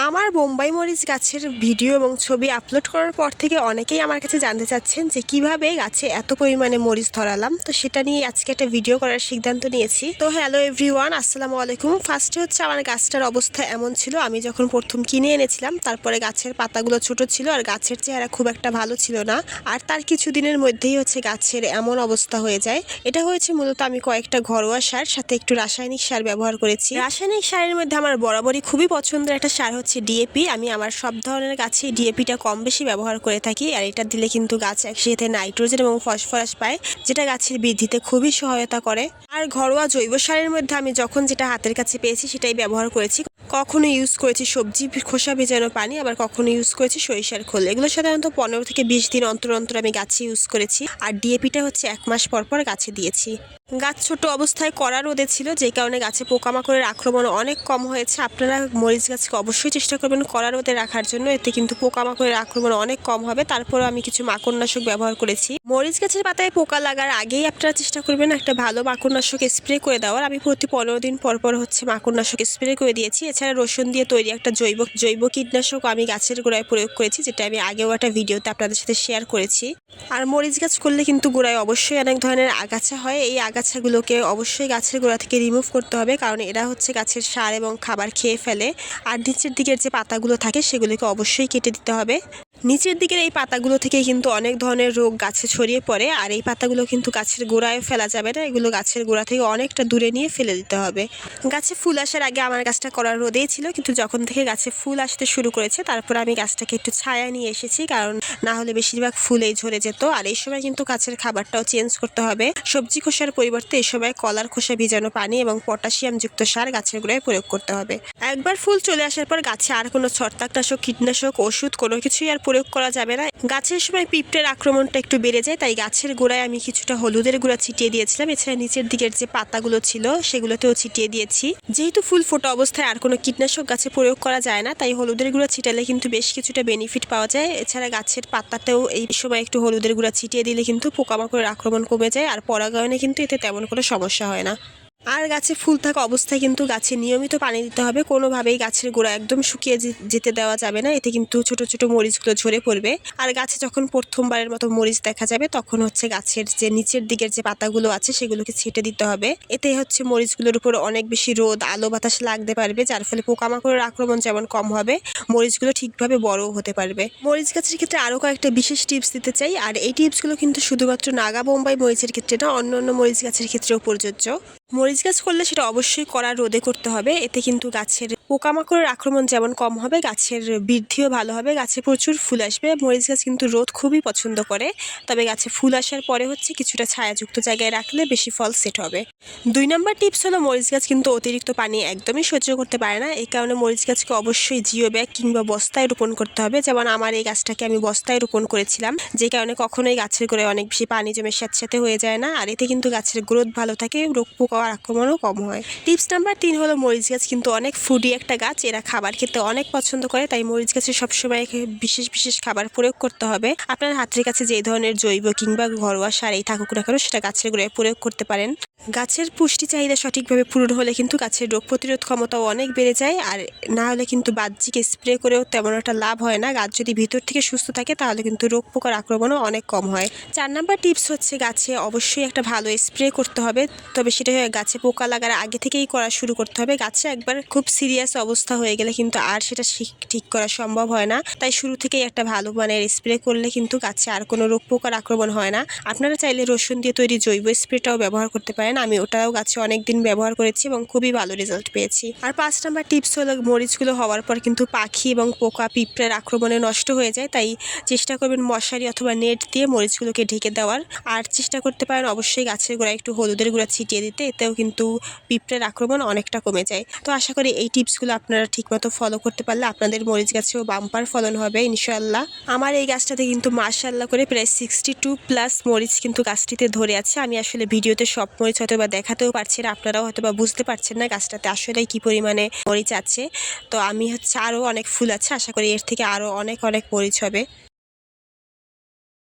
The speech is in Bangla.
আমার বোম্বাই মরিচ গাছের ভিডিও এবং ছবি আপলোড করার পর থেকে অনেকেই আমার কাছে জানতে চাচ্ছেন যে কিভাবে গাছে এত পরিমাণে মরিচ ধরালাম। তো সেটা নিয়ে আজকে একটা ভিডিও করার সিদ্ধান্ত নিয়েছি। তো হ্যালো এভরিওয়ান, আসসালামু আলাইকুম। ফার্স্টে হচ্ছে আমার গাছটার অবস্থা এমন ছিল, আমি যখন প্রথম কিনে এনেছিলাম তারপরে গাছের পাতাগুলো ছোট ছিল আর গাছের চেহারা খুব একটা ভালো ছিল না। আর তার কিছুদিনের মধ্যেই হচ্ছে গাছের এমন অবস্থা হয়ে যায়। এটা হয়েছে মূলত আমি কয়েকটা ঘরোয়া সার সাথে একটু রাসায়নিক সার ব্যবহার করেছি। রাসায়নিক সারের মধ্যে আমার বরাবরই খুবই পছন্দের একটা সার হচ্ছে ডিএপি। আমি আমার সব ধরনের গাছে ডিএপিটা কম বেশি ব্যবহার করে থাকি। আর এটা দিলে কিন্তু গাছ একসাথে নাইট্রোজেন এবং ফসফরাস পায়, যেটা গাছের বৃদ্ধিতে খুবই সহায়তা করে। আর ঘরোয়া জৈব সারের মধ্যে আমি যখন যেটা হাতের কাছে পেয়েছি সেটাই ব্যবহার করেছি। কখনো ইউজ করেছি সবজি খোসা ভেজানো পানি, আবার কখনো ইউজ করেছি সরিষার খোল। এগুলো সাধারণত 15 থেকে 20 দিন অন্তর অন্তর আমি গাছে ইউজ করেছি। আর ডিএপিটা হচ্ছে 1 মাস পর পর গাছে দিয়েছি। গাছ ছোট অবস্থায় কড়া রোদে ছিল, যে কারণে গাছে পোকামাকড়ের আক্রমণ অনেক কম হয়েছে। আপনারা মরিচ গাছকে অবশ্যই চেষ্টা করবেন কড়া রোদে রাখার জন্য, এতে কিন্তু পোকামাকড়ের আক্রমণ অনেক কম হবে। তারপরে আমি কিছু মাকড়নাশক ব্যবহার করেছি। মরিচ গাছের পাতায় পোকা লাগার আগেই আপনারা চেষ্টা করবেন একটা ভালো মাকড়নাশক স্প্রে করে দেওয়ার। আমি প্রতি 15 দিন পর পর হচ্ছে মাকড়নাশক স্প্রে করে দিয়েছি। এছাড়া রসুন দিয়ে তৈরি একটা জৈব কীটনাশক আমি গাছের গোড়ায় প্রয়োগ করেছি, যেটা আমি আগেও একটা ভিডিওতে আপনাদের সাথে শেয়ার করেছি। আর মরিচ গাছ করলে কিন্তু গোড়ায় অবশ্যই অনেক ধরনের আগাছা হয়। এই আগাছাগুলোকে অবশ্যই গাছের গোড়া থেকে রিমুভ করতে হবে, কারণ এরা হচ্ছে গাছের সার এবং খাবার খেয়ে ফেলে। আর নিচের দিকের যে পাতাগুলো থাকে সেগুলোকে অবশ্যই কেটে দিতে হবে। নিচের দিকের এই পাতাগুলো থেকে কিন্তু অনেক ধরনের রোগ গাছে ছড়িয়ে পড়ে। আর এই পাতাগুলো কিন্তু গাছের গোড়ায় ফেলা যাবে না, এগুলো গাছের গোড়া থেকে অনেকটা দূরে নিয়ে ফেলে দিতে হবে। গাছে ফুল আসার আগে আমার গাছটা করার রোদেই ছিল, কিন্তু যখন থেকে গাছে ফুল আসতে শুরু করেছে তারপর আমি গাছটাকে একটু ছায়া নিয়ে এসেছি, কারণ না হলে বেশিরভাগ ফুলেই ঝরে যেত। আর এই সময় কিন্তু গাছের খাবারটাও চেঞ্জ করতে হবে। সবজি খোসার পরিবর্তে এই সময় কলার খোসা ভিজানো পানি এবং পটাশিয়াম যুক্ত সার গাছের গোড়ায় প্রয়োগ করতে হবে। একবার ফুল চলে আসার পর গাছে আর কোনো ছত্রাকনাশক, কীটনাশক, ওষুধ কোনো কিছুই আর প্রয়োগ করা যাবে না। গাছের সময় পিঁপড়ের আক্রমণটা একটু বেড়ে যায়, তাই গাছের গোড়ায় আমি কিছুটা হলুদের গুঁড়া ছিটিয়ে দিয়েছিলাম। এছাড়া নিচের দিকের যে পাতাগুলো ছিল সেগুলোতেও ছিটিয়ে দিয়েছি। যেহেতু ফুল ফোটা অবস্থায় আর কোনো কীটনাশক গাছে প্রয়োগ করা যায় না, তাই হলুদের গুঁড়া ছিটালে কিন্তু বেশ কিছুটা বেনিফিট পাওয়া যায়। এছাড়া গাছের পাতাতেও এই সময় একটু হলুদের গুঁড়া ছিটিয়ে দিলে কিন্তু পোকামাকড়ের আক্রমণ কমে যায়, আর পরাগায়নে কিন্তু এতে তেমন কোনো সমস্যা হয় না। আর গাছে ফুল থাকা অবস্থায় কিন্তু গাছে নিয়মিত পানি দিতে হবে। কোনোভাবেই গাছের গোড়া একদম শুকিয়ে যেতে দেওয়া যাবে না, এতে কিন্তু ছোট ছোট মরিচগুলো ঝরে পড়বে। আর গাছে যখন প্রথমবারের মতো মরিচ দেখা যাবে তখন হচ্ছে গাছের যে নিচের দিকের যে পাতাগুলো আছে সেগুলোকে ছেটে দিতে হবে। এতে হচ্ছে মরিচগুলোর উপর অনেক বেশি রোদ, আলো, বাতাস লাগতে পারবে, যার ফলে পোকামাকড়ের আক্রমণ যেমন কম হবে, মরিচগুলো ঠিকভাবে বড়ও হতে পারবে। মরিচ গাছের ক্ষেত্রে আরও কয়েকটা বিশেষ টিপস দিতে চাই। আর এই টিপসগুলো কিন্তু শুধুমাত্র নাগা বোম্বাই মরিচের ক্ষেত্রে না, অন্য অন্য মরিচ গাছের ক্ষেত্রেও প্রযোজ্য। মরিচ গাছ করলে সেটা অবশ্যই কড়া রোদে করতে হবে। এতে কিন্তু গাছের পোকামাকড়ের আক্রমণ যেমন কম হবে, গাছের বৃদ্ধিও ভালো হবে, গাছে প্রচুর ফুল আসবে। মরিচ গাছ কিন্তু রোদ খুবই পছন্দ করে, তবে গাছে ফুল আসার পরে হচ্ছে কিছুটা ছায়াযুক্ত জায়গায় রাখলে বেশি ফল সেট হবে। 2 নম্বর টিপস হলো মরিচ গাছ কিন্তু অতিরিক্ত পানি একদমই সহ্য করতে পারে না। এই কারণে মরিচ গাছকে অবশ্যই জিও ব্যাগ কিংবা বস্তায় রোপণ করতে হবে। যেমন আমার এই গাছটাকে আমি বস্তায় রোপণ করেছিলাম, যে কারণে কখনোই গাছের গোড়ায় অনেক বেশি পানি জমে স্যাঁতস্যাঁতে হয়ে যায় না। আর এতে কিন্তু গাছের গ্রোথ ভালো থাকে, রোগ পোকা আক্রমণও কম হয়। টিপস নাম্বার 3 হলো মরিচ গাছ কিন্তু অনেক ফুডি একটা গাছ, এরা খাবার খেতে অনেক পছন্দ করে, তাই মরিচ গাছে সবসময় বিশেষ বিশেষ খাবার প্রয়োগ করতে হবে। আপনার হাতের কাছে যে ধরনের জৈব কিংবা ঘরোয়া সারই থাকুক না কেন সেটা গাছের গোড়ায় প্রয়োগ করতে পারেন। গাছের পুষ্টি চাহিদা সঠিকভাবে পূরণ হলে কিন্তু গাছের রোগ প্রতিরোধ ক্ষমতাও অনেক বেড়ে যায়। আর না হলে কিন্তু বাহ্যিক স্প্রে করেও তেমন একটা লাভ হয় না। গাছ যদি ভিতর থেকে সুস্থ থাকে তাহলে কিন্তু রোগ পোকার আক্রমণও অনেক কম হয়। 4 নম্বর টিপস হচ্ছে গাছে অবশ্যই একটা ভালো স্প্রে করতে হবে, তবে সেটা গাছে পোকা লাগার আগে থেকেই করা শুরু করতে হবে। গাছে একবার খুব সিরিয়াস অবস্থা হয়ে গেলে কিন্তু আর সেটা ঠিক করা সম্ভব হয় না, তাই শুরু থেকেই একটা ভালো মানের স্প্রে করলে কিন্তু গাছে আর কোনো রোগ পোকার আক্রমণ হয় না। আপনারা চাইলে রসুন দিয়ে তৈরি জৈব স্প্রেটাও ব্যবহার করতে পারেন। আমি ওটাও গাছে অনেক দিন ব্যবহার করেছি এবং খুবই ভালো রেজাল্ট পেয়েছি। আর 5 নম্বর টিপস হলো মরিচগুলো হওয়ার পর কিন্তু পাখি এবং পোকা, পিঁপড়ের আক্রমণে নষ্ট হয়ে যায়, তাই চেষ্টা করবেন মশারি অথবা নেট দিয়ে মরিচগুলোকে ঢেকে দেওয়ার। আর চেষ্টা করতে পারেন অবশ্যই গাছের গোড়ায় একটু হলুদের গুঁড়া ছিটিয়ে দিতে, এতেও কিন্তু পিঁপড়ের আক্রমণ অনেকটা কমে যায়। তো আশা করি এই টিপসগুলো আপনারা ঠিকমতো ফলো করতে পারলে আপনাদের মরিচ গাছেও বাম্পার ফলন হবে ইনশাআল্লাহ। আমার এই গাছটাতে কিন্তু মাশাআল্লাহ করে প্রায় 62+ মরিচ কিন্তু গাছটিতে ধরে আছে। আমি আসলে ভিডিওতে সব মরিচ হয়তো বা দেখাতেও পারছি না, আপনারাও হয়তো বা বুঝতে পারছেন না গাছটাতে আসলে কি পরিমাণে মরিচ আছে। তো আমি হচ্ছে আরও অনেক ফুল আছে, আশা করি এর থেকে আরও অনেক অনেক মরিচ হবে।